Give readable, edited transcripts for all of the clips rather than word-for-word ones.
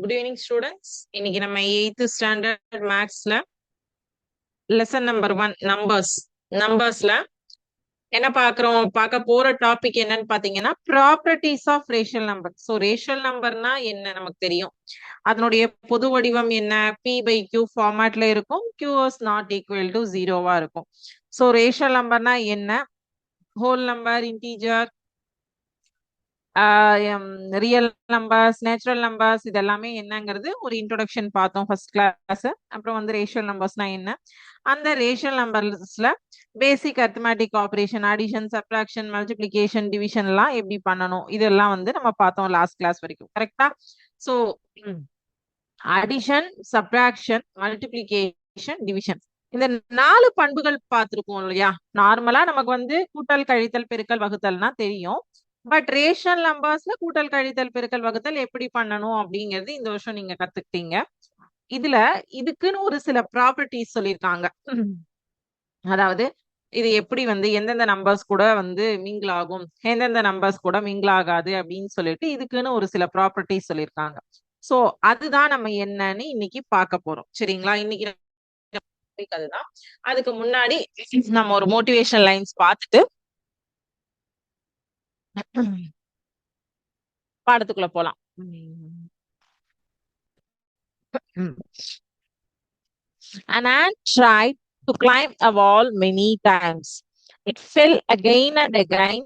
Good evening students. இன்னைக்கு நம்ம 8th standard மேக்ஸ்ல லெசன் நம்பர் 1 நம்பர்ஸ்ல என்ன பார்க்க போற டாபிக் என்னன்னு பாத்தீங்கன்னா properties of rational number. So rational நம்பர்னா என்ன நமக்கு தெரியும். அதனுடைய பொது வடிவம் என்ன, p/q ஃபார்மேட்ல இருக்கும், q is not equal to 0வா இருக்கும். ஸோ ரேஷியல் நம்பர்னா என்ன, whole number, integer, real numbers, natural numbers, இது எல்லாமே என்னங்கிறது ஒரு இன்ட்ரோடக்ஷன் பார்த்தோம் ஃபர்ஸ்ட் கிளாஸ். அப்புறம் வந்து ரேஷியல் நம்பர்ஸ்னா என்ன, அந்த ரேஷியல் நம்பர்ஸ்ல basic arithmetic operation, addition, subtraction, multiplication, division எல்லாம் எப்படி பண்ணணும், இதெல்லாம் வந்து நம்ம பார்த்தோம் லாஸ்ட் கிளாஸ் வரைக்கும். கரெக்டா? So addition, subtraction, multiplication, division, இந்த 4 பண்புகள் பார்த்திருக்கோம் இல்லையா. நார்மலா நமக்கு வந்து கூட்டல், கழித்தல், பெருக்கல், வகுத்தல்னா தெரியும். பட் ரேஷனல் நம்பர்ஸ்ல கூட்டல், கழித்தல், பெருக்கல், வகுத்தல் எப்படி பண்ணணும் அப்படிங்கிறது இந்த வருஷம் நீங்க கத்துக்கிட்டீங்க. இதுல இதுக்குன்னு ஒரு சில ப்ராப்பர்ட்டிஸ் சொல்லியிருக்காங்க. அதாவது இது எப்படி வந்து எந்தெந்த நம்பர்ஸ் கூட வந்து மிங்கிள் ஆகும், எந்தெந்த நம்பர்ஸ் கூட மிங்கிள் ஆகாது அப்படின்னு சொல்லிட்டு இதுக்குன்னு ஒரு சில ப்ராப்பர்ட்டிஸ் சொல்லியிருக்காங்க. சோ அதுதான் நம்ம என்னன்னு இன்னைக்கு பார்க்க போறோம். சரிங்களா? இன்னைக்கு அதுதான். அதுக்கு முன்னாடி நம்ம ஒரு மோட்டிவேஷன் லைன்ஸ் பார்த்துட்டு பாடத்துக்குள்ள போலாம். An ant tried to climb a wall many times. It fell again and again,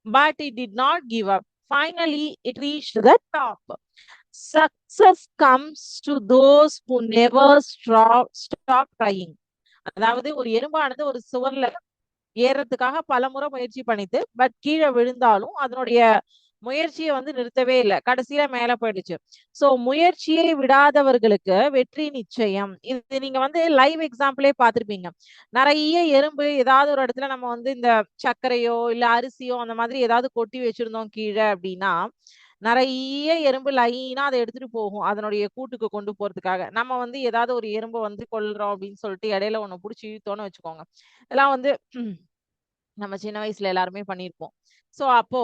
but it did not give up. Finally, it reached the top. Success comes to those who never stop trying. அதாவது ஒரு எறும்பானது ஒரு சுவர்ல ஏறதுக்காக பல முறை முயற்சி பண்ணிட்டு but கீழே விழுந்தாலும் அதனுடைய முயற்சியை வந்து நிறுத்தவே இல்லை, கடைசியில மேல போயிடுச்சு. சோ முயற்சியை விடாதவர்களுக்கு வெற்றி நிச்சயம். இது நீங்க வந்து லைவ் எக்ஸாம்பிளே பார்த்திருப்பீங்க. நிறைய எறும்பு ஏதாவது ஒரு இடத்துல நம்ம வந்து இந்த சர்க்கரையோ இல்ல அரிசியோ அந்த மாதிரி ஏதாவது கொட்டி வச்சிருந்தோம் கீழே அப்படின்னா நிறைய எறும்பு லைனா அதை எடுத்துட்டு போகும் அதனுடைய கூட்டுக்கு கொண்டு போறதுக்காக. நம்ம வந்து ஏதாவது ஒரு எறும்பை வந்து கொல்றோம் அப்படின்னு சொல்லிட்டு இடையில ஒண்ணு புடிச்சு இழுத்தோன்னு வச்சுக்கோங்க. இதெல்லாம் வந்து நம்ம சின்ன வயசுல எல்லாருமே பண்ணியிருப்போம். சோ அப்போ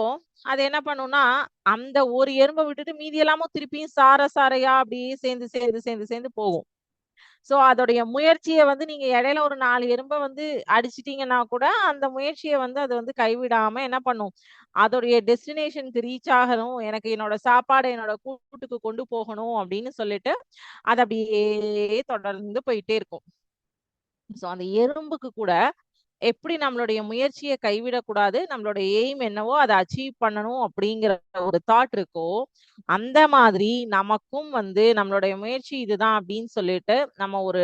அது என்ன பண்ணும்னா அந்த ஒரு எறும்பை விட்டுட்டு மீதி எல்லாமும் திருப்பியும் சாரையா அப்படியே சேர்ந்து சேர்ந்து சேர்ந்து சேர்ந்து போகும். சோ அதோடைய முயற்சியை வந்து நீங்க இடையில ஒரு 4 எறும்பை வந்து அடிச்சிட்டீங்கன்னா கூட அந்த முயற்சியை வந்து அது வந்து கைவிடாம என்ன பண்ணும், அதோடைய டெஸ்டினேஷனுக்கு ரீச் ஆகணும், எனக்கு என்னோட சாப்பாடு என்னோட கூட்டுக்கு கொண்டு போகணும் அப்படின்னு சொல்லிட்டு அது அப்படியே தொடர்ந்து போயிட்டே இருக்கும். சோ அந்த எறும்புக்கு கூட எப்படி நம்மளுடைய முயற்சியை கைவிடக்கூடாது, நம்மளுடைய எய்ம் என்னவோ அதை அச்சீவ் பண்ணணும் அப்படிங்கிற ஒரு தாட் இருக்கோ, அந்த மாதிரி நமக்கும் வந்து நம்மளுடைய முயற்சி இதுதான் அப்படின்னு சொல்லிட்டு நம்ம ஒரு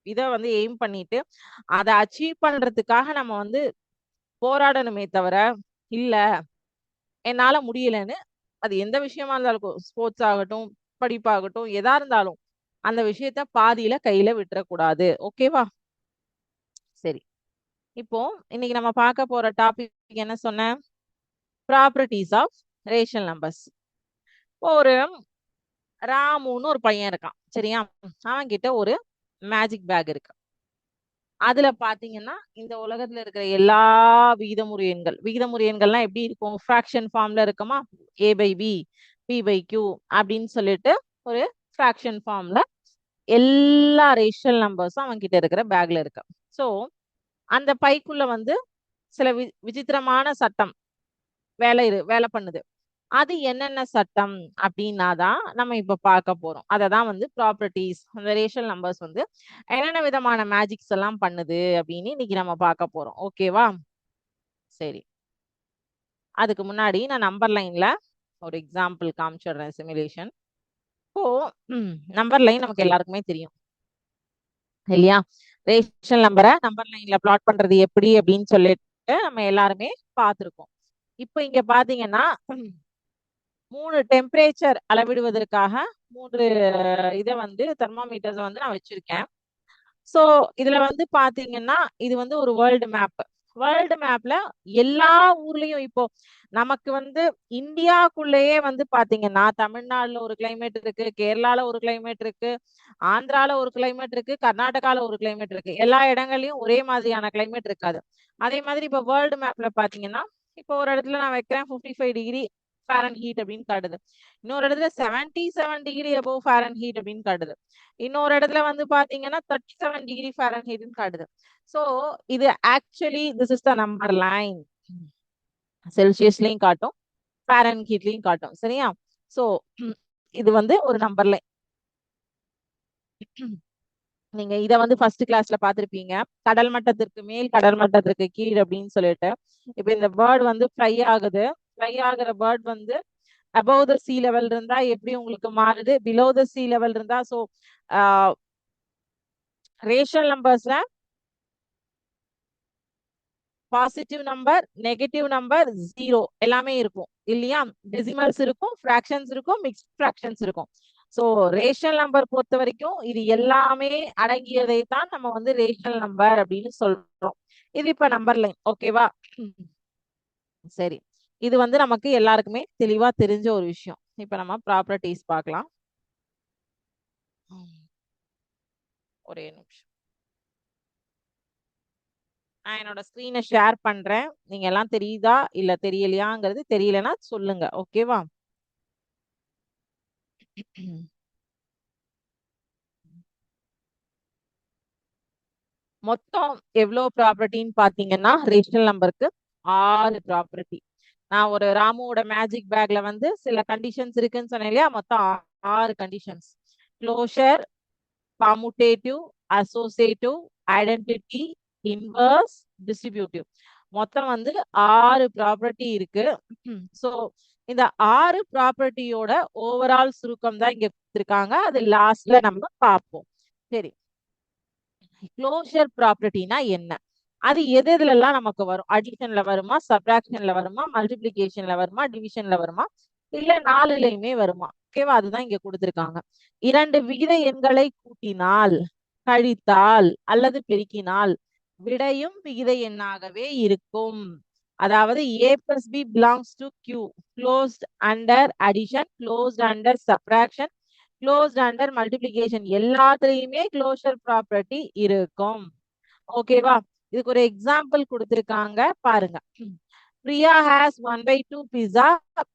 இதை வந்து எய்ம் பண்ணிட்டு அதை அச்சீவ் பண்றதுக்காக நம்ம வந்து போராடணுமே தவிர, இல்ல என்னால முடியலன்னு அது எந்த விஷயமா இருந்தாலும், ஸ்போர்ட்ஸ் ஆகட்டும், படிப்பாகட்டும், எதா இருந்தாலும் அந்த விஷயத்த பாதியில கையில விட்டுறக்கூடாது. ஓகேவா? சரி, இப்போ இன்னைக்கு நம்ம பார்க்க போற டாபிக் என்ன சொன்ன, ப்ராப்பர்ட்டிஸ் ஆஃப் ரேஷனல் நம்பர்ஸ். ஒரு ராமுன்னு ஒரு பையன் இருக்கான், சரியா? அவன் கிட்ட ஒரு மேஜிக் பேக் இருக்கு. அதுல பாத்தீங்கன்னா இந்த உலகத்துல இருக்கிற எல்லா விகிதமுறு எண்கள்லாம் எப்படி இருக்கும், ஃபிராக்ஷன் ஃபார்ம்ல இருக்குமா, a/b, p/q அப்படின்னு சொல்லிட்டு ஒரு ஃபிராக்ஷன் ஃபார்ம்ல எல்லா ரேஷனல் நம்பர்ஸும் அவன் கிட்ட இருக்கிற பேக்ல இருக்கு. சோ அந்த பைக்குள்ள வந்து சில விசித்திரமான சட்டம் வேலை பண்ணுது. அது என்னென்ன சட்டம் அப்படின்னாதான் நம்ம இப்ப பார்க்க போறோம். அததான் வந்து ப்ராப்பர்ட்டிஸ், அந்த ரேஷனல் நம்பர்ஸ் வந்து என்னென்ன விதமான மேஜிக்ஸ் எல்லாம் பண்ணுது அப்படின்னு இன்னைக்கு நம்ம பார்க்க போறோம். ஓகேவா? சரி, அதுக்கு முன்னாடி நான் நம்பர் லைன்ல ஒரு எக்ஸாம்பிள் காமிச்சிடுறேன், சிமுலேஷன். இப்போ நம்பர் லைன் நமக்கு எல்லாருக்குமே தெரியும் இல்லையா? ரேஷனல் நம்பரை நம்பர் லைன்ல பிளாட் பண்றது எப்படி அப்படின்னு சொல்லிட்டு நம்ம எல்லாருமே பார்த்திருக்கோம். இப்போ இங்க பாத்தீங்கன்னா 3 டெம்பரேச்சர் அளவிடுவதற்காக 3 இதை வந்து தெர்மாமீட்டர்ஸ் வந்து நான் வச்சிருக்கேன். சோ இதுல வந்து பாத்தீங்கன்னா இது வந்து ஒரு வேர்ல்டு மேப்ல எல்லா ஊர்லயும் இப்போ நமக்கு வந்து இந்தியாக்குள்ளேயே வந்து பாத்தீங்கன்னா தமிழ்நாடுல ஒரு கிளைமேட் இருக்கு, கேரளால ஒரு கிளைமேட் இருக்கு, ஆந்திரால ஒரு கிளைமேட் இருக்கு, கர்நாடகால ஒரு கிளைமேட் இருக்கு. எல்லா இடங்கள்லயும் ஒரே மாதிரியான கிளைமேட் இருக்காது. அதே மாதிரி இப்ப வேர்ல்டு மேப்ல பாத்தீங்கன்னா இப்போ ஒரு இடத்துல நான் வைக்கிறேன் 55 டிகிரி ஃபாரன்ஹீட் அப்படின்னு காட்டுது. இன்னொரு இடத்துல 77 டிகிரி above ஃபாரன்ஹீட் அப்படின்னு காட்டுது. இன்னொரு இடத்துல வந்து பாத்தீங்கன்னா 37 டிகிரி ஃபாரன்ஹீட்னு காட்டுது. ஸோ இது actually this is the number line. செல்சியஸ்லயும் காட்டும், ஃபாரன்ஹீட்லயும் காட்டும். சரியா? ஸோ இது வந்து ஒரு நம்பர் லைன். நீங்க இத வந்து ஃபர்ஸ்ட் கிளாஸ்ல பாத்திருப்பீங்க. கடல் மட்டத்திற்கு மேல், கடல் மட்டத்திற்கு கீழ் அப்படின்னு சொல்லிட்டு. இப்ப இந்த பேர்ட் வந்து ஃப்ளை ஆகுது. ஃப்ளை ஆகுற பேர்ட் வந்து above the sea level இருந்தா எப்படி உங்களுக்கு மாறுது, below the sea level இருந்தா. ஸோ ரேஷனல் நம்பர்ஸ்ல positive number, negative number, zero எல்லாமே இருக்கும் இல்லையா? டெசிமல்ஸ் இருக்கும், ஃபிராக்ஷன்ஸ் இருக்கும், மிக்ஸ்ட் ஃபிராக்ஷன்ஸ் இருக்கும். ஸோ ரேஷனல் நம்பர் பொறுத்த வரைக்கும் இது எல்லாமே அடங்கியதை தான் நம்ம வந்து ரேஷனல் நம்பர் அப்படின்னு சொல்றோம். இது இப்ப நம்பர் லைன். ஓகேவா? சரி, இது வந்து நமக்கு எல்லாருக்குமே தெளிவா தெரிஞ்ச ஒரு விஷயம். இப்ப நம்ம ப்ராப்பர்ட்டிஸ் பார்க்கலாம். ஒரே நிமிஷம், நான் என்னோட ஸ்கிரீனை ஷேர் பண்றேன். நீங்க எல்லாம் தெரியுதா இல்ல தெரியலையாங்கிறது தெரியலன்னா சொல்லுங்க. ஓகேவா? மொத்தம் எவ்வளவு ப்ராப்பர்ட்டின்னு பாத்தீங்கன்னா ரேஷனல் நம்பருக்கு 6 ப்ராப்பர்ட்டி. நான் ஒரு ராமுவோட மேஜிக் பேக்ல வந்து சில கண்டிஷன்ஸ் இருக்குன்னு சொன்னேன் இல்லையா? மொத்தம் 6 conditions. Closure, commutative, associative, identity, inverse, distributive. மொத்தம் வந்து 6 ப்ராப்பர்ட்டி இருக்கு. ஸோ இந்த 6 ப்ராப்பர்ட்டியோட ஓவரால் சுருக்கம் தான் இங்க கொடுத்திருக்காங்க. அது லாஸ்ட்ல நம்ம பார்ப்போம். சரி, க்ளோஷர் ப்ராப்பர்ட்டினா என்ன? அது எது எதுலாம் நமக்கு வரும்? அடிஷன்ல வருமா, சப்ராக்ஷன்ல வருமா, மல்டிபிளிகேஷன்ல வருமா, டிவிஷன்ல வருமா, இல்ல 4லயுமே வருமா? ஓகேவா? அதுதான் இங்க கொடுத்திருக்காங்க. 2 விகித எண்களை கூட்டினால், கழித்தால் அல்லது பெருக்கினால் விடையும் விகித எண்ணாகவே இருக்கும். அதாவது a plus b belongs to q, closed under addition, closed under subtraction, closed under multiplication எல்லாத்துலயுமே க்ளோஷர் ப்ராப்பர்ட்டி இருக்கும். ஓகேவா? இதுக்கு ஒரு எக்ஸாம்பிள் கொடுத்திருக்காங்க பாருங்க. Priya has 1/2 pizza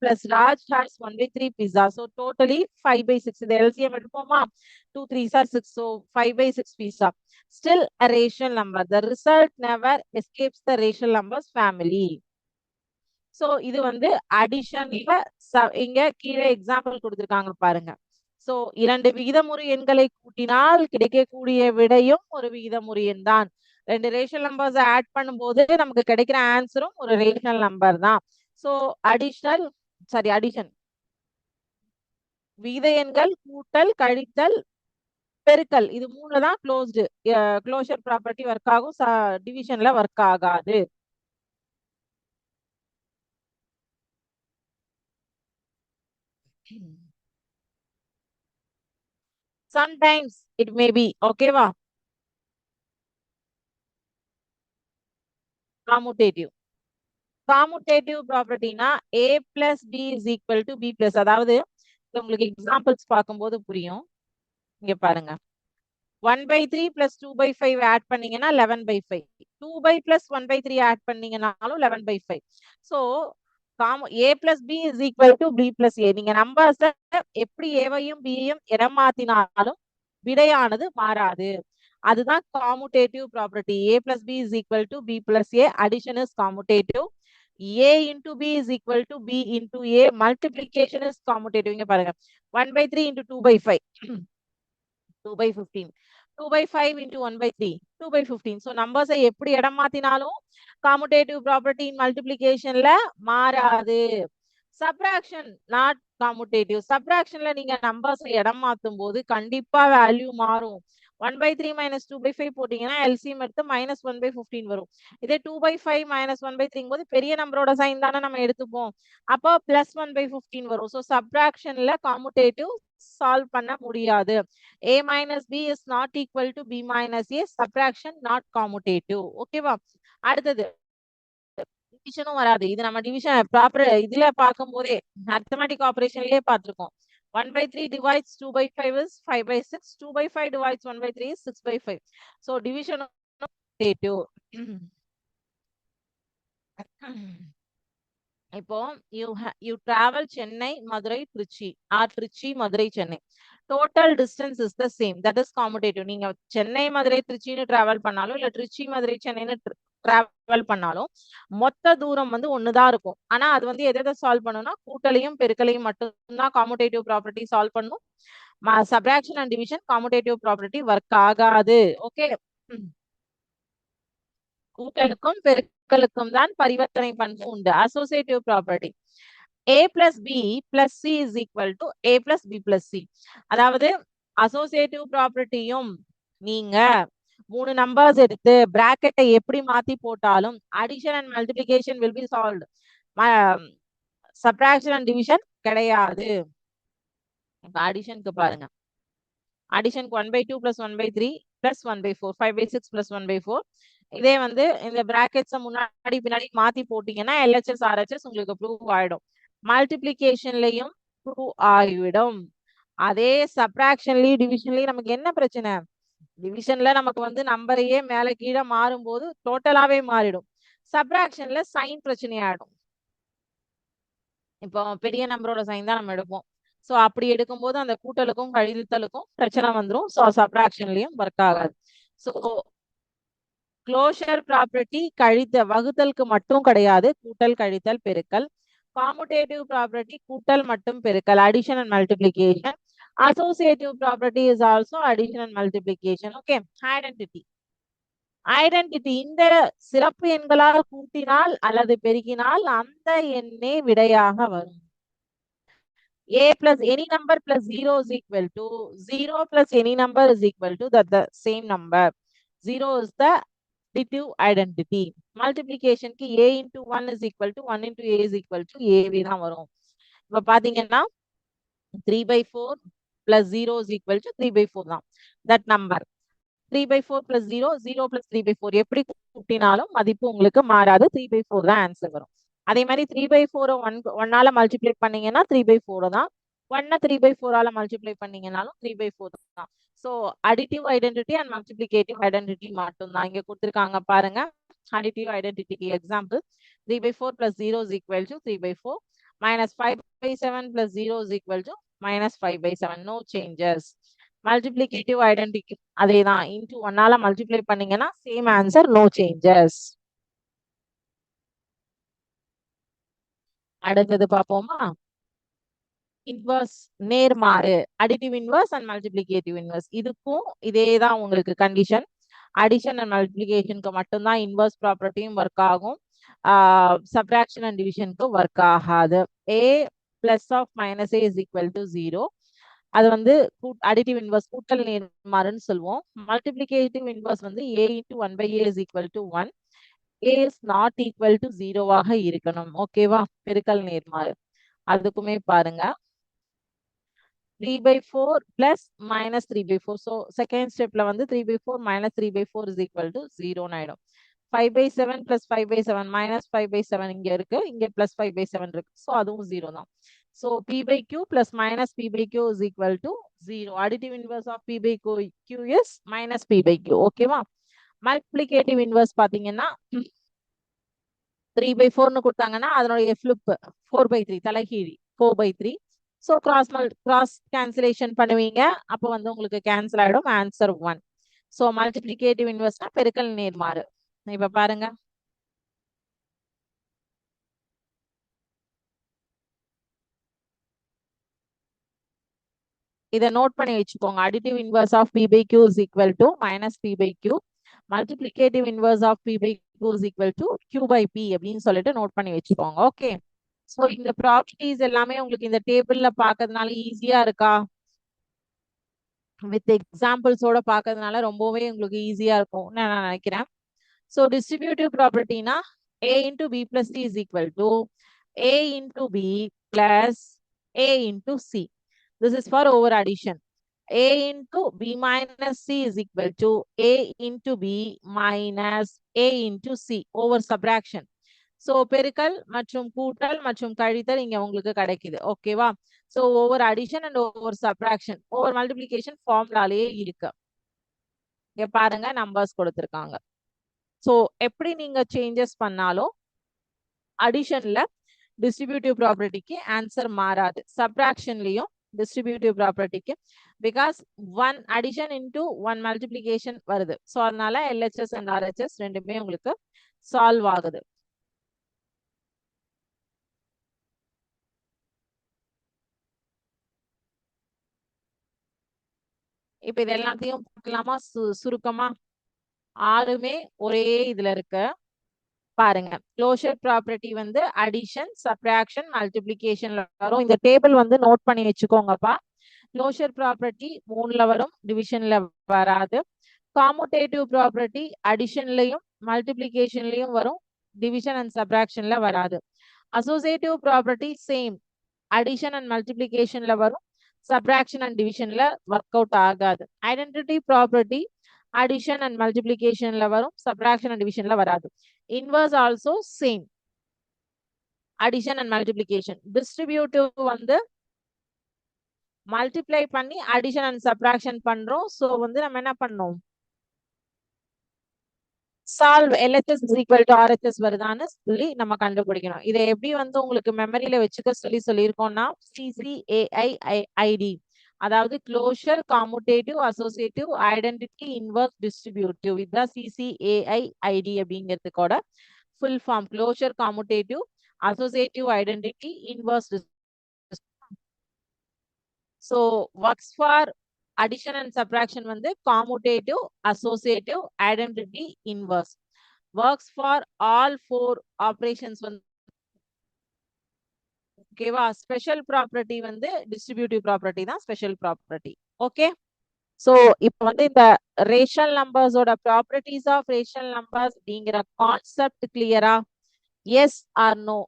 plus Raj has 1/3 pizza. So totally 5/6. The LCM எடுப்போமா? 2 3s are 6. So 5/6 pizza. Still a rational number. The result never escapes the rational numbers family. So இது வந்து addition. இங்க கீழே எக்ஸாம்பிள் கொடுத்திருக்காங்க பாருங்க. So 2 விகிதமுறு எண்களை கூட்டினால் கிடைக்கக்கூடிய விடையும் ஒரு விகிதமுறு எண் தான். 2 ரேஷனல் நம்பர்ஸ் ஆட் பண்ணும்போது நமக்கு கிடைக்கிற ஆன்சரும் ஒரு ரேஷனல் நம்பர் தான். சோ அடிஷன் விகித எண்கள் கூட்டல், கழித்தல், பெருக்கல், இது 3 தான் க்ளோஷர் ப்ராப்பர்ட்டி ஒர்க் ஆகும். டிவிஷன்ல ஒர்க் ஆகாது. Sometimes it may be. ஓகேவா? காமுடேட்டிவ். காமுடேட்டிவ் ப்ராப்பர்ட்டினா a plus b is equal to b plus. அதாவது உங்களுக்கு எக்ஸாம்பிள்ஸ் பார்க்கும்போது புரியும். இங்க பாருங்க, 1/3 plus 2/5 ஆட் பண்ணீங்கன்னா 11/5. 2 plus 1/3 ஆட் பண்ணீங்கன்னாலும் 11/5. So a plus b is equal to b plus a. நீங்க நம்பர்ஸ் எப்படி ஏவையும் பியையும் இடம் மாத்தினாலும் விடையானது மாறாது. அதுதான் commutative property. a plus b is equal to b plus a. Addition is commutative. a into b is equal to b into a. Multiplication is commutative. இங்க பாருங்க, 1/3 into 2/5 2/15. 2/5 into 1/3 2/15. So நம்பர்ஸை எப்படி இடம் மாத்தினாலும் காமுடேட்டிவ் ப்ராப்பர்ட்டி மல்டிபிளிகேஷன்ல மாறாது. Subtraction not commutative. சப்ராக்ஷன்ல நீங்க numbers இடம் மாத்தும் போது கண்டிப்பா வேல்யூ மாறும். 1/3 minus 2/5 போட்டீங்கன்னா எல்சிஎம் எடுத்து -1/15 வரும். இதே 2/5 minus 1/3 போது பெரிய நம்பரோட சைன் தானே நம்ம எடுத்துப்போம். அப்போ +1/15 வரும். ஸோ சப்ராக்ஷன்ல காமுடேட்டிவ் சால்வ் பண்ண முடியாது. a minus b is not equal to b minus a. Subtraction not commutative. ஓகேவா? அடுத்தது டிவிஷனும் வராது. இது நம்ம டிவிஷன் ப்ராப்பர் இதுல பார்க்கும் போதே அரித்மெட்டிக் ஆபரேஷன்லயே பார்த்திருக்கோம். 1/3 divides 2/5 is 5/6. 2/5 divides 1/3 is 6/5. So division commutative. இப்போ you travel Chennai, Madurai, Trichy or Trichy, Madurai, Chennai. Total distance is the same. That is commutative. நீங்க சென்னை மதுரை திருச்சின்னு டிராவல் பண்ணாலும் இல்ல திருச்சி மதுரை சென்னைன்னு டிராவல் பண்ணாலும் மொத்த தூரம் வந்து ஒண்ணுதான் இருக்கும். ஆனா அது வந்து எதை சால்வ் பண்ணணும்னா கூட்டலையும் பெருக்கலையும் மட்டும்தான் காமுடேட்டிவ் ப்ராப்பர்ட்டி சால்வ் பண்ணும். Subtraction and division commutative property work ஆகாது. ஓகே, கூட்டலுக்கும் பெருக்கலுக்கும் தான் பரிவர்த்தனை பண்பு உண்டு. Associative property a plus b plus c is equal to a plus b plus c. அதாவது அசோசியேட்டிவ் ப்ராப்பர்ட்டியும் நீங்க 3 நம்பர்ஸ் எடுத்து பிராக்கெட்டை எப்படி மாத்தி போட்டாலும் addition and multiplication will be solved. Subtraction and division கிடையாது. இப்ப அடிஷனுக்கு பாருங்க. அடிஷனுக்கு 1/2 plus 1/3 plus 1/4 5/6 plus 1/4. இதே வந்து இந்த பிராக்கெட்ஸ் முன்னாடி பின்னாடி மாத்தி போட்டீங்கன்னா LHS RHS உங்களுக்கு ப்ரூவ் ஆயிடும். மல்டிப்ளிகேஷன்லயும் ப்ரூவ் ஆகிவிடும். அதே சப்ராக்ஷன்லயும் டிவிஷன்லயும் நமக்கு என்ன பிரச்சனை? டிவிஷன்ல நமக்கு வந்து நம்பரையே மேல கீழே மாறும் போது டோட்டலாவே மாறிடும். சப்ராக்ஷன்ல சைன் பிரச்சனையாயிடும். இப்போ பெரிய நம்பரோட சைன் தான் நம்ம எடுப்போம். சோ அப்படி எடுக்கும்போது அந்த கூட்டலுக்கும் கழித்தலுக்கும் பிரச்சனை வந்துடும். ஸோ சப்ராக்ஷன்லயும் ஒர்க் ஆகாது. ஸோ க்ளோஷர் ப்ராப்பர்ட்டி வகுத்தலுக்கு மட்டும் கிடையாது, கூட்டல் கழித்தல் பெருக்கல். காமுடேட்டிவ் ப்ராப்பர்ட்டி கூட்டல் மட்டும் பெருக்கல், addition and multiplication. Associative property is also addition and multiplication. Okay, identity. Identity இந்த சிறப்பு எண்களால் கூட்டினால் அல்லது பெருக்கினால் அந்த எண்ணே விடையாக வரும். a plus any number plus 0 is equal to 0 plus any number is equal to the same number. 0 is the additive identity. Multiplication ki a into 1 is equal to 1 into a is equal to a தான் வரும். இப்ப பாத்தீங்கன்னா 3/4 plus 0 is equal to 3/4 தான். That number 3/4 plus 0 0 plus 3/4 எப்படி கூட்டினாலும் மதிப்பு உங்களுக்கு மாறாது. 3/4 தான் ஆன்சர் வரும். அதே மாதிரி 3/4 1ஆல மல்டிப்ளை பண்ணீங்கன்னா 3/4 தான். 1 3/4ஆல மல்டிப்ளை பண்ணீங்கன்னாலும் 3/4 தான். So additive identity and multiplicative identity மட்டும் தான் இங்க கொடுத்துருக்காங்க பாருங்க. அடிட்டிவ் ஐடென்டிட்டிக்கு example 3/4 plus 0 is equal to 3/4 minus 5/7 plus 0 is equal to minus 5/7. No changes. Multiplicative identity அதே தான். இன்டூ 1ஆல மல்டிப்ளை பண்ணீங்கன்னா சேம் ஆன்சர், நோ சேஞ்சஸ். அடுத்தது பார்ப்போமா? இன்வர்ஸ் நேர்மாறு, additive inverse and multiplicative inverse. இதுக்கும் இதே தான் உங்களுக்கு கண்டிஷன். அடிஷன் அண்ட் மல்டிப்ளிகேஷனுக்கு மட்டும்தான் இன்வர்ஸ் ப்ராப்பர்ட்டியும் ஒர்க் ஆகும். சப்ராக்ஷன் அண்ட் டிவிஷனுக்கு ஒர்க் ஆகாது. a plus of minus a is equal to 0. அது வந்து அடிட்டிவ் இன்வர்ஸ் கூட்டல் நேர்மாறுன்னு சொல்லுவோம். மல்டிப்ளிகேட்டிவ் இன்வர்ஸ் வந்து a into 1/a is equal to 1. a is not equal to 0வாக இருக்கணும். ஓகேவா? பெருக்கல் நேர்மாறு. அதுக்குமே பாருங்க 3/4 plus minus 3/4. So second stepல வந்து 3/4 minus 3/4 is equal to 0 ஆயிடும். 5/7 plus 5/7 minus 5/7 இங்க இருக்கு, இங்க plus 5/7 இருக்கு. So அதுவும் 0 தான். So p/q plus minus p/q is equal to 0. Additive inverse of p/q is minus p/q. ஓகேவா? மல்டிப்ளிகேட்டிவ் இன்வர்ஸ் பாத்தீங்கன்னா 3/4ன்னு கொடுத்தாங்கன்னா அதனுடைய ஃபிளிப் 4/3 தலைகீழி 4/3. ஸோ கிராஸ் கேன்சலேஷன் பண்ணுவீங்க. அப்போ வந்து உங்களுக்கு கேன்சல் ஆயிடும். ஆன்சர் 1. ஸோ மல்டிப்ளிகேட்டிவ் இன்வர்ஸ்னா பெருக்கல் நேர்மாறு. இப்ப பாருங்க, இதை நோட் பண்ணி வச்சுக்கோங்க. Additive inverse of p/q is equal to minus p/q. Multiplicative inverse of p/q is equal to q/p அப்படின்னு சொல்லிட்டு நோட் பண்ணி வச்சுக்கோங்க. ஓகே, ஸோ இந்த ப்ராப்பர்ட்டிஸ் எல்லாமே உங்களுக்கு இந்த டேபிள்ல பாக்கிறதுனால ஈஸியா இருக்கா? வித் எக்ஸாம்பிள்ஸோட பாக்கிறதுனால ரொம்பவே உங்களுக்கு ஈஸியா இருக்கும்னு நான் நினைக்கிறேன். ஸோ டிஸ்ட்ரிபியூட்டிவ் ப்ராப்பர்ட்டினா a into b plus c is equal to a into b plus a into c. This is for over addition. a into b minus c is equal to a into b minus a into c over subtraction. So பெருக்கல் மற்றும் கூட்டல் மற்றும் கழித்தல் இங்க உங்களுக்கு கிடைக்குது. ஓகேவா? So over addition and over subtraction, over multiplication ஃபார்முலாலயே இருக்கு. இங்க பாருங்க நம்பர்ஸ் கொடுத்திருக்காங்க. ஸோ எப்படி நீங்க சேஞ்சஸ் பண்ணாலும் அடிஷன்ல டிஸ்ட்ரிபியூட்டிவ் ப்ராப்பர்ட்டிக்கு ஆன்சர் மாறாது. சப்ராக்ஷன்லயும் டிஸ்ட்ரிபியூட்டிவ் ப்ராப்பர்ட்டிக்கு because one addition into one multiplication வருது. ஸோ அதனால எல்ஹெச்எஸ் அண்ட் ஆர்ஹெச்எஸ் ரெண்டுமே உங்களுக்கு சால்வ் ஆகுது. இப்ப இது எல்லாத்தையும் பார்க்கலாமா சுருக்கமா? ஆறுமே ஒரே இதுல இருக்கு பாருங்க. க்ளோஷர் ப்ராப்பர்ட்டி வந்து அடிஷன், சப்ராக்ஷன், மல்டிபிளிகேஷன்ல வரும். இந்த டேபிள் வந்து நோட் பண்ணி வச்சுக்கோங்கப்பா. க்ளோஷர் ப்ராப்பர்ட்டி 3ல வரும், டிவிஷன்ல வராது. காமுடேட்டிவ் ப்ராப்பர்ட்டி அடிஷன்லயும் மல்டிபிளிகேஷன்லயும் வரும், டிவிஷன் அண்ட் சப்ராக்ஷன்ல வராது. Associative property same, addition and மல்டிபிளிகேஷன்ல வரும், சப்ராக்ஷன் அண்ட் டிவிஷன்ல ஒர்க் அவுட் ஆகாது. ஐடென்டிட்டி ப்ராப்பர்ட்டி அடிஷன் அண்ட் மல்டிபிளிகேஷன்ல வரும், சப்ராக்ஷன் அண்ட் டிவிஷன்ல வராது. Inverse also same, addition and multiplication. Distributive வந்து மல்டிப்ளை பண்ணி அடிஷன் அண்ட் சப்ராக்ஷன் பண்றோம். சோ வந்து நம்ம என்ன பண்ணோம், solve LHS is equal to RHS வருதான்னு சொல்லி நம்ம கண்டுபிடிக்கணும். இதை எப்படி வந்து உங்களுக்கு மெமரியில வச்சுக்க சொல்லியிருக்கோம்னா CCAIID, அதாவது closure, commutative, associative, identity, inverse, distributive. இதுதான் CCAID அப்படிங்கிறதுக்கோட full form. Closure, commutative, associative, identity, inverse. So works for addition and subtraction வந்து commutative, associative, identity, inverse. Works for all four operations வந்து ஓகேவா. ஸ்பெஷல் ப்ராப்பர்ட்டி வந்து distributive property தான் special property. Okay, so இப்போ வந்து இந்த rational நம்பர்ஸோட properties of rational numbers அப்படிங்கிற கான்செப்ட் கிளியரா? Yes or no?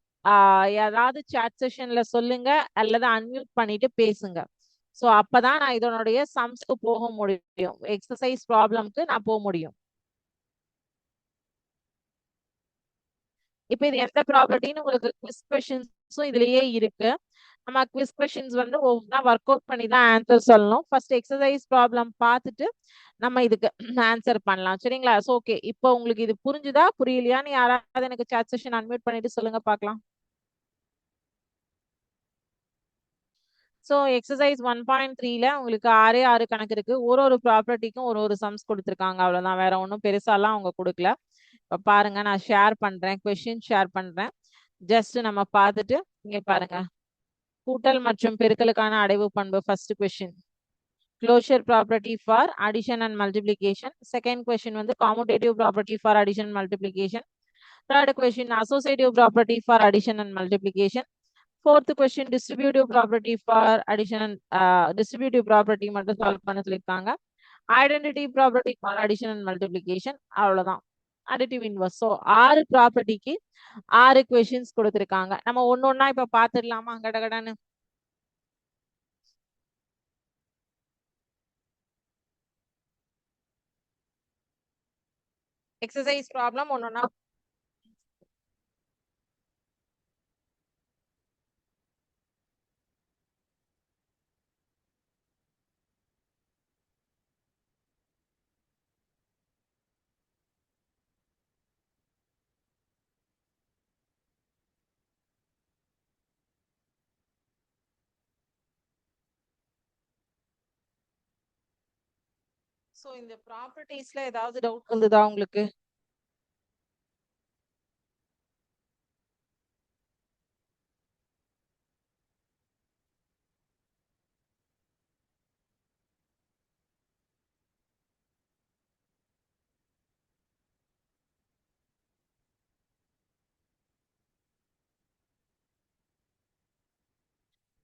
யாராவது சாட் செஷன்ல சொல்லுங்க அல்லது அன்மியூட் பண்ணிட்டு பேசுங்க. சோ அப்பதான் நான் இதனுடைய சம்ஸ்க்கு போக முடியும், எக்ஸசைஸ் ப்ராப்ளம்க்கு நான் போக முடியும். இப்ப இது எந்த ப்ராப்பர்ட்டின்னு உங்களுக்கு குவிஸ் கொஸ்டின்ஸும் இதுலயே இருக்கு. நம்ம குவிஸ் கொஸ்டின்ஸ் வந்து ஒவ்வொன்றா ஒர்க் அவுட் பண்ணி தான் ஆன்சர் சொல்லணும். ஃபர்ஸ்ட் எக்ஸசைஸ் ப்ராப்ளம் பார்த்துட்டு நம்ம இதுக்கு ஆன்சர் பண்ணலாம், சரிங்களா? ஸோ ஓகே, இப்போ உங்களுக்கு இது புரிஞ்சுதா புரியலையான்னு யாராவது எனக்கு சாட் செஷன் அன்மியூட் பண்ணிட்டு சொல்லுங்க பார்க்கலாம். ஸோ எக்ஸசைஸ் 1.3ல உங்களுக்கு 6 கணக்கு இருக்கு. ஒரு ப்ராப்பர்ட்டிக்கும் ஒரு சம்ஸ் கொடுத்துருக்காங்க, அவ்வளவுதான். வேற ஒன்றும் பெருசாலாம் அவங்க கொடுக்கல. இப்போ பாருங்க, நான் ஷேர் பண்றேன், கொஸ்டின் ஷேர் பண்றேன். ஜஸ்ட் நம்ம பார்த்துட்டு இங்க பாருங்க. கூட்டல் மற்றும் பெருக்கலுக்கான அடைவு பண்பு. First question closure property for addition and multiplication. Second question வந்து commutative property for addition and multiplication. Third question associative property for addition and multiplication. Fourth question distributive property for addition and distributive property மட்டும் solve பண்ண சொல்லியிருக்காங்க. Identity property for addition and multiplication. அவ்வளவுதான். Additive inverse. So 6 ப்ராப்பர்ட்டிக்கு 6 questions கொடுத்துருக்காங்க. நம்ம ஒன்னொன்னா இப்ப பாத்துடலாமா கடகடன்னு? எக்ஸசைஸ் ப்ராப்ளம் ஒன்னொன்னா. ஸோ இந்த ப்ராப்பர்ட்டிஸ்ல ஏதாவது டவுட் வந்ததா உங்களுக்கு?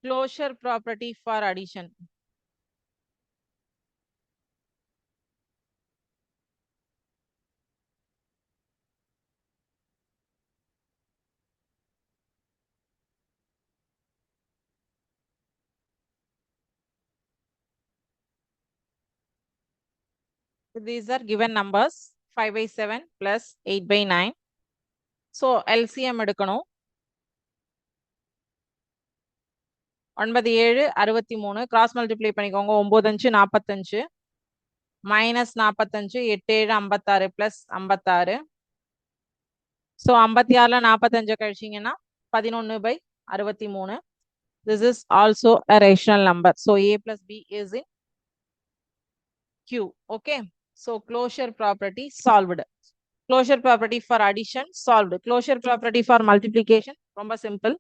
Closure property for addition. These are given numbers 5/7 plus 8/9. So LCM எடுக்கணும். 9 7 63 கிராஸ் மல்டிப்ளை பண்ணிக்கோங்க. 9 5 45 மைனஸ் 45 8 7 56 பிளஸ் 56. ஸோ 56ல 45 கழிச்சிங்கன்னா 11/63. This is also a rational number. So a plus b is in Q. Okay. So closure property solved. Closure property for addition solved. Closure property for multiplication ரொம்ப simple.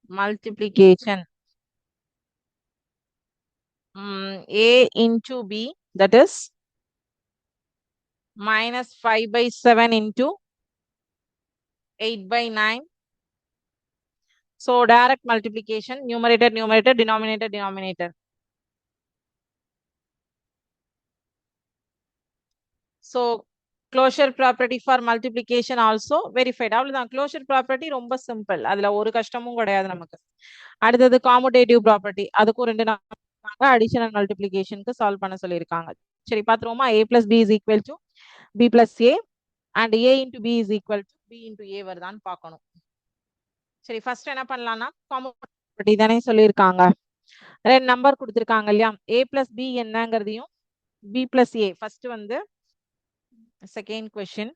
Multiplication. A into b, that is minus 5/7 into 8/9. So direct multiplication, numerator, numerator, denominator, denominator. So closure property for multiplication also verified. அவ்வளவுதான். closure property ரொம்ப simple. அதுல ஒரு கஷ்டமும் கிடையாது நமக்கு. அடுத்தது commutative property. அதுக்கும் ரெண்டு addition and multiplication க்கு solve பண்ண சொல்லியிருக்காங்க. சரி பாத்துருவோமா? a plus b is equal to b plus a and a into b is equal to b into a வருதான்னு பார்க்கணும். சரி ஃபர்ஸ்ட் என்ன பண்ணலாம்னா commutative தானே சொல்லியிருக்காங்க. ரெண்டு நம்பர் கொடுத்திருக்காங்க இல்லையா? a plus b என்னங்கிறதையும் b plus a first வந்து second question.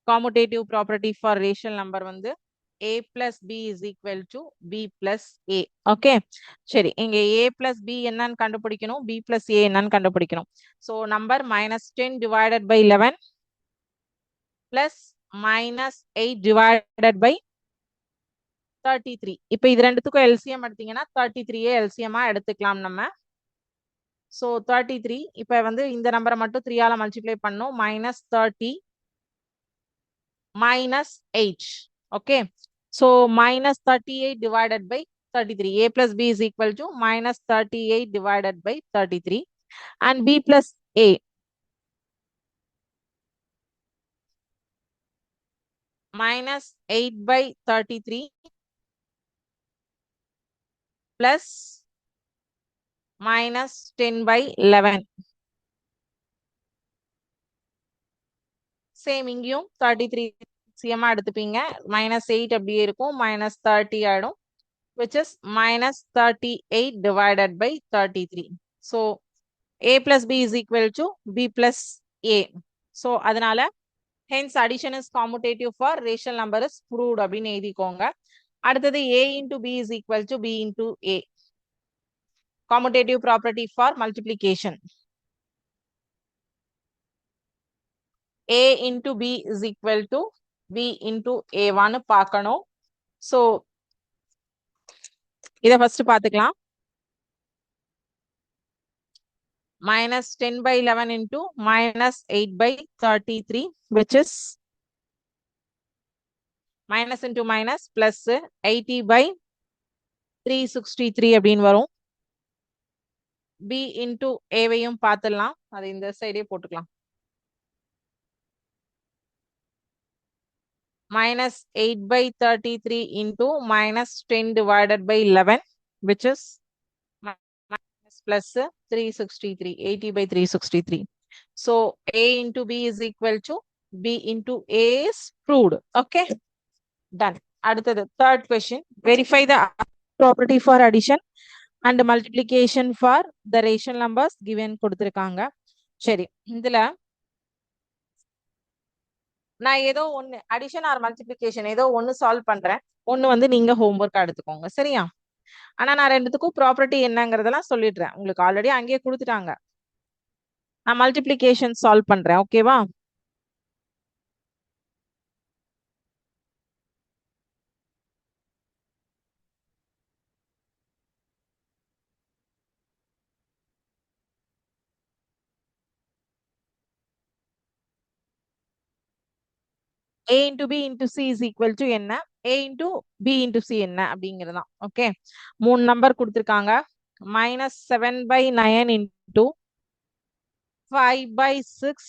Commutative property for rational number வந்து a plus b is equal to b plus a. Okay. சரி இங்க a plus b என்னன்னு கண்டுபிடிக்கணும், b plus a என்னன்னு கண்டுபிடிக்கணும். So number minus 10 divided by 11 plus minus 8 divided by 33. இப்போ இது ரெண்டுத்துக்கும் LCM எடுத்தீங்கன்னா 33 LCM எடுத்துக்கலாம் நம்ம. So 33 இப்போ வந்து இந்த நம்பரை மட்டும் 3 ஆல மல்டிப்ளை பண்ணும். minus 30 minus 8. Okay. So minus 38 divided by 33. A plus b is equal to minus 38 divided by 33. And b plus a. Minus 8 by 33 plus minus 10 by 11. Same இங்கேயும் 33 LCM எடுத்துப்பீங்க. minus 8 அப்படியே இருக்கும். minus 30 ஆயிடும். Which is minus 38 divided by 33. So a plus b is equal to b plus a. So அதனால hence addition is commutative for rational number is proved அப்படின்னு எழுதிக்கோங்க. அடுத்தது a into b is equal to b into a. Commutative property for multiplication. a into b is equal to b into a வான்னு பார்க்கணும். So இதை first பார்த்துக்கலாம். minus 10 by 11 into minus 8 by 33, which is minus into minus plus 80 by 363 அப்படின்னு வரும். b into a வையும் பார்த்துடலாம். அது இந்த சைடே போட்டுக்கலாம். minus 8 by 33 into minus 10 divided by 11, which is minus plus 363, 80 by 363. So a into b is equal to b into a is proved. Okay. Done. அடுத்தது third question. Verify the property for addition and multiplication for the rational numbers given கொடுத்திருக்காங்க. சரி இதுல நான் ஏதோ ஒன்னு addition R multiplication ஏதோ ஒன்னு solve பண்றேன். ஒன்னு வந்து நீங்க ஹோம்வொர்க் எடுத்துக்கோங்க. சரியா? ஆனா நான் ரெண்டுத்துக்கும் ப்ராப்பர்ட்டி என்னங்கறதெல்லாம் சொல்லிடுறேன். உங்களுக்கு ஆல்ரெடி அங்கேயே கொடுத்துட்டாங்க. நான் மல்டிபிளிகேஷன் சால்வ் பண்றேன். ஓகேவா? a into b into c is equal to என்ன? a into b into c என்ன அப்படிங்கிறதான். ஓகே. மூணு நம்பர் கொடுத்திருக்காங்க. minus 7 by 9 into 5 by 6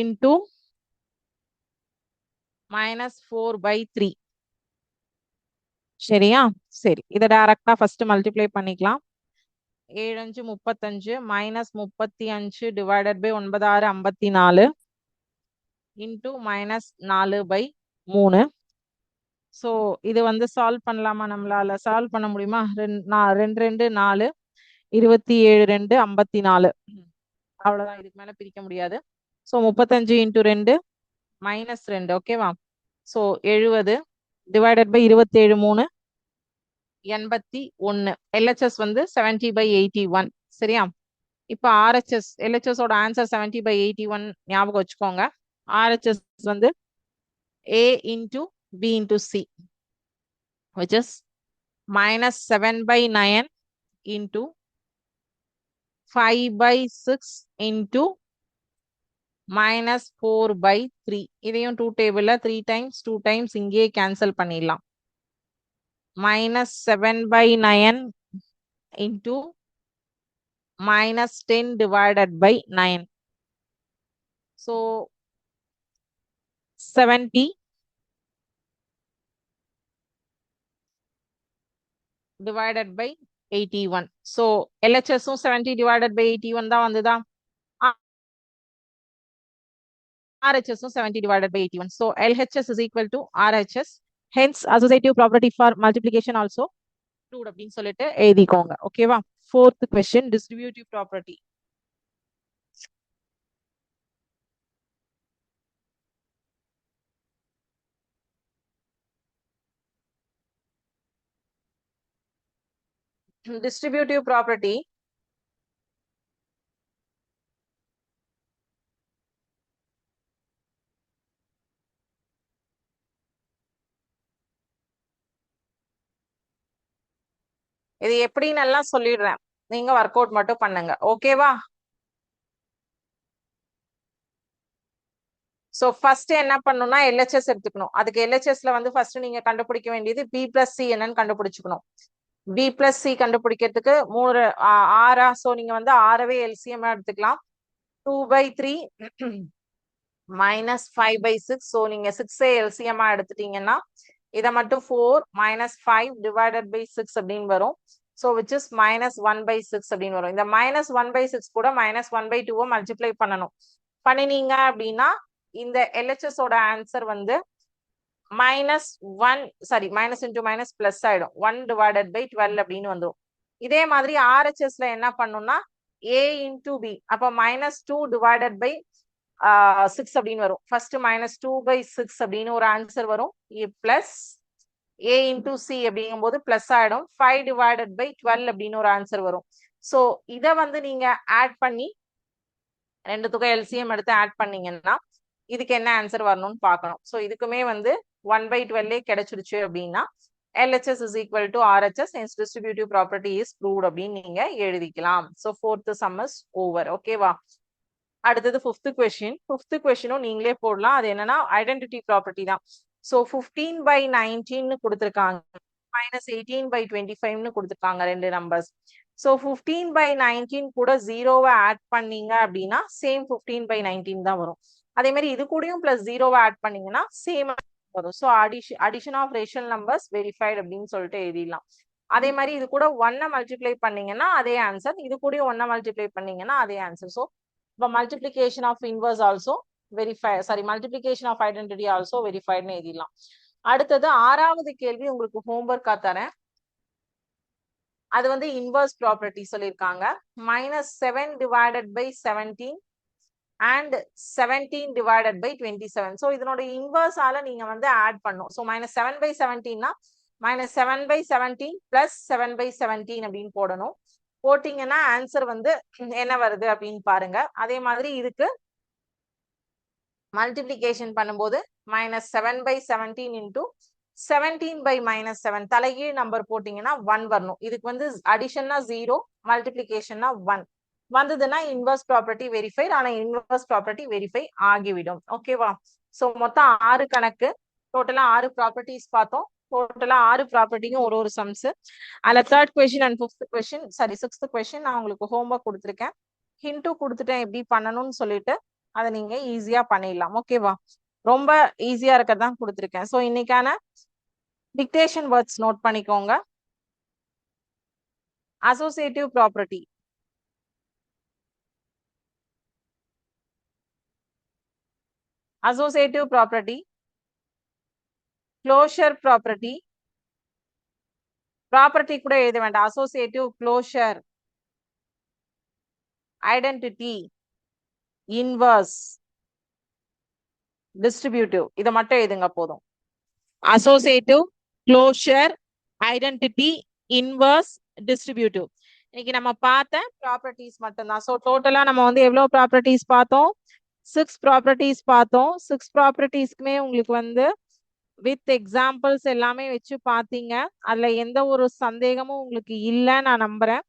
into minus 4 by 3. சரியா? சரி இதை டைரக்டா ஃபர்ஸ்ட் மல்டிப்ளை பண்ணிக்கலாம். 7 5 35 minus 35 divided by 9 6 54 into minus 4 by 3. So இது வந்து சால்வ் பண்ணலாமா? நம்மளால சால்வ் பண்ண முடியுமா? 2 2 4. 27 2 54. அவ்வளவுதான், இதுக்கு மேல பிரிக்க முடியாது. So 35 into 2 -2. ஓகேவா? So 70 divided by 27 3 81. LHS வந்து 70/81. சரியா? இப்போ RHS LHS ஓட ஆன்சர் 70/81 ஞாபகம் வச்சுக்கோங்க. RHS வந்து A into B into C, which is -7/9 into 5/6 into -4/3. இதையும் 2 டேபிள்ல 3 times 2 times இங்கேயே கேன்சல் பண்ணிடலாம். -7/9 into -10 divided by 9. So 70 divided by 81. So LHS 70 divided by 81 தான் வந்துதா? RHS 70 divided by 81. So LHS is equal to RHS. Hence associative property for multiplication also proved அப்படின்னு சொல்லிட்டு எழுதிக்கோங்க. ஓகேவா? Fourth question, distributive property. Distributive property இது எப்படின்னு எல்லாம் சொல்லிடுறேன், நீங்க ஒர்க் அவுட் மட்டும் பண்ணுங்க. ஓகேவா? சோ ஃபர்ஸ்ட் என்ன பண்ணணும்னா LHS எடுத்துக்கணும். அதுக்கு LHSல வந்து ஃபர்ஸ்ட் நீங்க கண்டுபிடிக்க வேண்டியது B plus C என்னன்னு கண்டுபிடிச்சுக்கணும். B plus C கண்டுபிடிக்கிறதுக்கு 6 சோ நீங்க வந்து 6வே LCM எடுத்துக்கலாம். 2/3 -5/6. சோ நீங்க 6 LCM எடுத்துட்டீங்கன்னா இத மட்டும் 4 -5 divided by 6 அப்படின்னு வரும். So which is -1/6 அப்படின்னு வரும். இந்த -1/6 கூட -1/2 மல்டிப்ளை பண்ணணும். பண்ணினீங்க அப்படின்னா இந்த LHS ஓட ஆன்சர் வந்து -1 sorry minus into minus plus ஆயிடும். 1 divided by 12 அப்படின்னு வந்துடும். இதே மாதிரி RHSல என்ன பண்ணும்னா A into B, அப்ப -2 divided by 6 அப்படின்னு வரும். ஃபர்ஸ்ட் -2/6 அப்படின்னு ஒரு ஆன்சர் வரும். பிளஸ் A into C அப்படிங்கும் போது பிளஸ் ஆயிடும். 5 divided by 12 அப்படின்னு ஒரு ஆன்சர் வரும். சோ இத வந்து நீங்க ஆட் பண்ணி ரெண்டுத்துக்கும் LCM எடுத்து ஆட் பண்ணீங்கன்னா இதுக்கு என்ன ஆன்சர் வரணும்னு பார்க்கணும். சோ இதுக்குமே வந்து 1/12 கிடைச்சிருச்சு அப்படின்னா LHS is equal to RHS, hence distributive property is proved அப்படின்னு நீங்க எழுதிக்கலாம். So fourth sum is over. ஓகேவா? அடுத்தது ஃபிஃப்த் கொஸ்டின். ஃபிஃப்த் கொஸ்டினும் நீங்களே போடலாம். அது என்னன்னா ஐடென்டிட்டி ப்ராப்பர்ட்டி தான். சோ 15/19 கொடுத்துருக்காங்க, -18/25 கொடுத்துருக்காங்க ரெண்டு நம்பர்ஸ். சோ 15/19 கூட 0வை ஆட் பண்ணீங்க அப்படின்னா சேம் 15/19 தான் வரும். அதே மாதிரி இது கூடயும் பிளஸ் 0வை ஆட் பண்ணீங்கன்னா சேம் வரும். So addition of rational numbers verified அப்படின்னு சொல்லிட்டு எழுதிடலாம். அதே மாதிரி இது கூட 1 மல்டிப்ளை பண்ணீங்கன்னா அதே ஆன்சர், இது கூட 1 மல்டிப்ளை பண்ணீங்கன்னா அதே ஆன்சர். ஸோ இப்போ multiplication of inverse also verify, sorry multiplication of identity also வெரிஃபைட்னு எழுதிடலாம். அடுத்தது 6வது கேள்வி உங்களுக்கு ஹோம்ஒர்க்கா தரேன். அது வந்து இன்வர்ஸ் ப்ராப்பர்ட்டி சொல்லியிருக்காங்க. -7 divided by 17 and 17 divided by 27. So இதனோட இன்வர்ஸால நீங்க வந்து ஆட் பண்ணும். ஸோ -7/17னா -7/17 பிளஸ் 7/17 அப்படின்னு போடணும். போட்டீங்கன்னா ஆன்சர் வந்து என்ன வருது அப்படின்னு பாருங்க. அதே மாதிரி இதுக்கு மல்டிப்ளிகேஷன் பண்ணும்போது -7/17 இன்டூ 17/-7 தலைகீழ் நம்பர் போட்டீங்கன்னா 1 வரணும். இதுக்கு வந்து அடிஷன்னா 0, மல்டிப்ளிகேஷன்னா 1 வந்ததுன்னா இன்வர்ஸ் ப்ராப்பர்ட்டி வெரிஃபை. ஆனா இன்வர்ஸ் ப்ராப்பர்ட்டி வெரிஃபை ஆகிவிடும். ஓகேவா? சோ மொத்தம் 6 கணக்கு, டோட்டலா 6 ப்ராப்பர்ட்டிஸ் பார்த்தோம். டோட்டலா 6 ப்ராப்பர்ட்டியும் ஒரு சம்ஸ். அதுல third question and fifth question, sorry sixth question நான் உங்களுக்கு ஹோம்ஒர்க் கொடுத்துருக்கேன். ஹிண்ட்டும் கொடுத்துட்டேன் எப்படி பண்ணணும்னு சொல்லிட்டு, அதை நீங்க ஈஸியா பண்ணிடலாம். ஓகேவா? ரொம்ப ஈஸியா இருக்கதான் கொடுத்துருக்கேன். ஸோ இன்னைக்கான டிக்டேஷன் வேர்ட்ஸ் நோட் பண்ணிக்கோங்க. Associative property, associative property, closure property கூட எழுத வேண்டாம், associative closure, identity, inverse, distributive. இதை மட்டும் எழுதுங்க போதும். Associative, closure, identity, inverse, distributive. இன்னைக்கு நம்ம பார்த்த ப்ராப்பர்ட்டிஸ் மட்டும்தான். ஸோ டோட்டலா நம்ம வந்து எவ்வளவு ப்ராப்பர்ட்டிஸ் பார்த்தோம்? 6 ப்ராப்பர்ட்டிஸ் பார்த்தோம். 6 ப்ராப்பர்ட்டிஸ்க்குமே உங்களுக்கு வந்து வித் எக்ஸாம்பிள்ஸ் எல்லாமே வச்சு பார்த்தீங்க. அதுல எந்த ஒரு சந்தேகமும் உங்களுக்கு இல்லை நான் நம்புறேன்.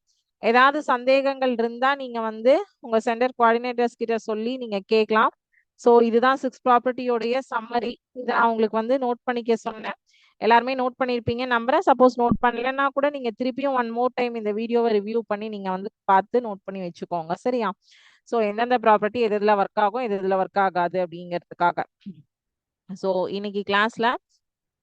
ஏதாவது சந்தேகங்கள் இருந்தா நீங்க வந்து உங்க சென்டர் கோஆர்டினேட்டர்ஸ் கிட்ட சொல்லி நீங்க கேட்கலாம். ஸோ இதுதான் 6 ப்ராப்பர்ட்டியோடைய சம்மரி. இதை நான் உங்களுக்கு வந்து நோட் பண்ணிக்க சொன்னேன். எல்லாருமே நோட் பண்ணியிருப்பீங்க நம்புறேன். சப்போஸ் நோட் பண்ணலன்னா கூட நீங்க திருப்பியும் ஒன் மோர் டைம் இந்த வீடியோவை ரிவ்யூ பண்ணி நீங்க வந்து பார்த்து நோட் பண்ணி வச்சுக்கோங்க. சரியா? ஸோ எந்தெந்த ப்ராப்பர்ட்டி எது எதுல ஒர்க் ஆகும், எது எதுல ஒர்க் ஆகாது அப்படிங்கிறதுக்காக. ஸோ இன்னைக்கு கிளாஸ்ல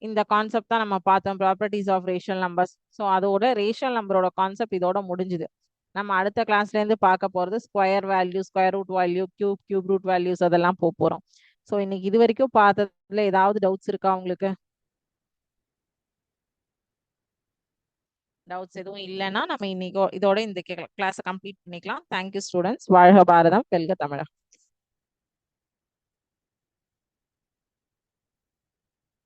இந்த கான்செப்ட் தான் நம்ம பார்த்தோம், properties of rational numbers. So அதோட ரேஷனல் நம்பரோட கான்செப்ட் இதோட முடிஞ்சுது. நம்ம அடுத்த கிளாஸ்ல இருந்து பார்க்க போறது square value, square root value, cube root values அதெல்லாம் போறோம். ஸோ இன்னைக்கு இது வரைக்கும் பார்த்ததுல ஏதாவது டவுட்ஸ் இருக்கா உங்களுக்கு? டவுட்ஸ் எதுவும் இல்லைன்னா நம்ம இன்னைக்கு இதோட இந்த கிளாஸை கம்ப்ளீட் பண்ணிக்கலாம். Thank you students. வாழ்க பாரதம், வெல்க தமிழகம்.